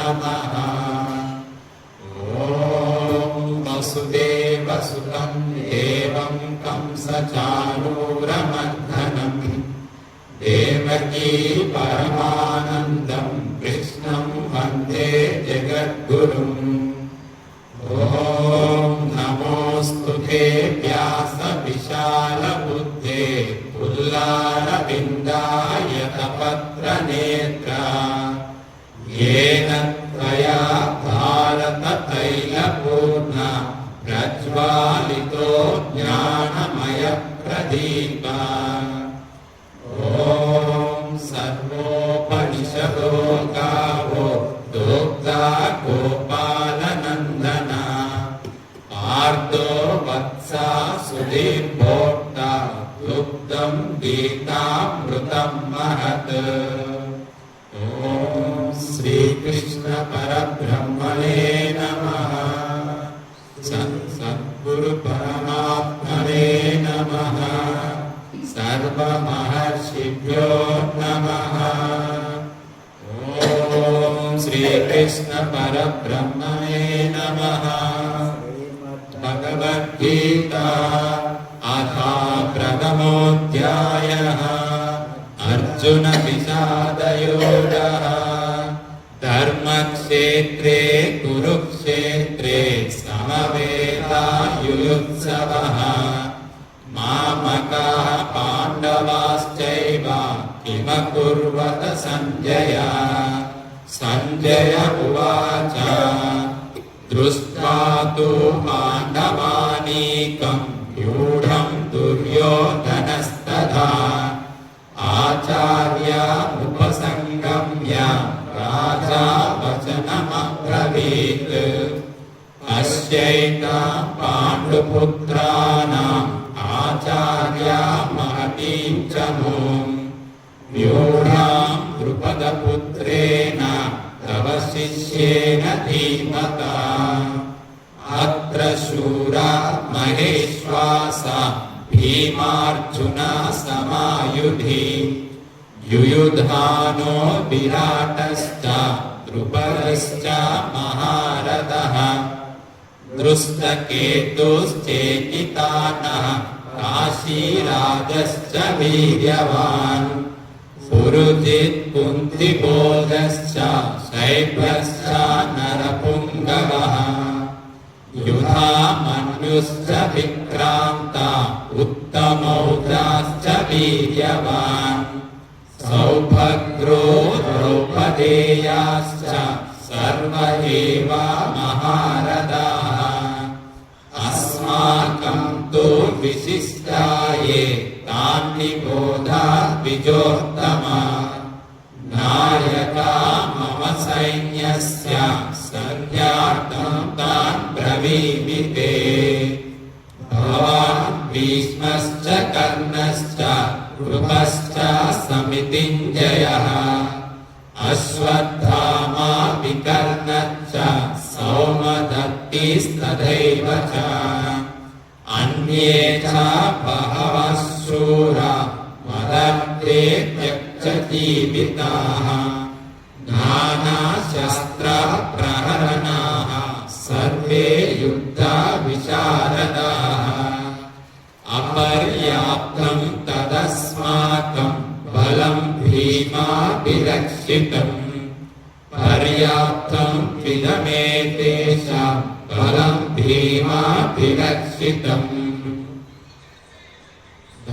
नमः। ॐ वसुदेवसुतं देवं कंसचाणूरमर्दनं देवकी परमानन्दं कृष्णं वन्दे जगद्गुरुम्। ॐ नमोऽस्तुते व्यासविशालबुद्धे पुल्लारविन्दायतपत्रनेत्रा येन त्वया भारततैलपूर्णा प्रज्वालितो ज्ञानमयप्रदीपः। ॐ सर्वोपनिषदो गावो दोग्धा गोपालनन्दना आर्दो वत्सा सुधीर्भोक्ता दुग्धं गीतामृतं महत्। ॐ श्रीकृष्ण परब्रह्मणे नमः। सद्गुरु परमात्मने नमः। सर्वमहर्षिभ्यो नमः। ॐ श्रीकृष्ण परब्रह्मणे नमः। भगवद्गीता अथ प्रथमोऽध्यायः। अर्जुन विषादयोगः। धर्मक्षेत्रे कुरुक्षेत्रे समवेतायुयुत्सवः। मामकाः पाण्डवाश्चैव किमकुर्वत सञ्जय। सञ्जय उवाच दृष्ट्वा तु पाण्डवानीकं व्यूढं दुर्योधनस्तथा आचार्यमुपसङ्गम्य राजा वचनमब्रवीत्। पश्यैता पाण्डुपुत्राणाम् आचार्या महतीं च मूं व्यूढां द्रुपदपुत्रेण तव शिष्येन धीमता। अत्र शूरा महेश्वासा भीमार्जुना समायुधि। युयुधानो विराटश्च द्रुपदश्च महारथः। दृष्टकेतुश्चेकितानः काशीराजश्च वीर्यवान्। पुरुजित् कुन्तिभोजश्च शैब्यश्च नरपुङ्गवः। युधामन्युश्च विक्रान्ता उत्तमौजाश्च वीर्यवान्। सौभद्रो द्रौपदेयाश्च सर्व एव महारथाः। अस्माकं तु विशिष्टाये तानि बोधा द्विजोत्तमा। नायका मम सैन्यस्य संज्ञार्थं तान् ब्रवीमि ते। भवान् भीष्मश्च कर्णश्च कृपश्च समितिञ्जयः। अश्वत्थामा विकर्णश्च सौमदत्तिस्तथैव च। अन्ये च बहवः शूरा मदर्थे त्यक्तजीविताः। नानाशस्त्रप्रहरणाः सर्वे युद्धविशारदाः। अपर्याप्तं तदस्माकं बलं भीमाभिरक्षितम्। पर्याप्तं विदमेतेषां बलं भीमाभिरक्षितम्।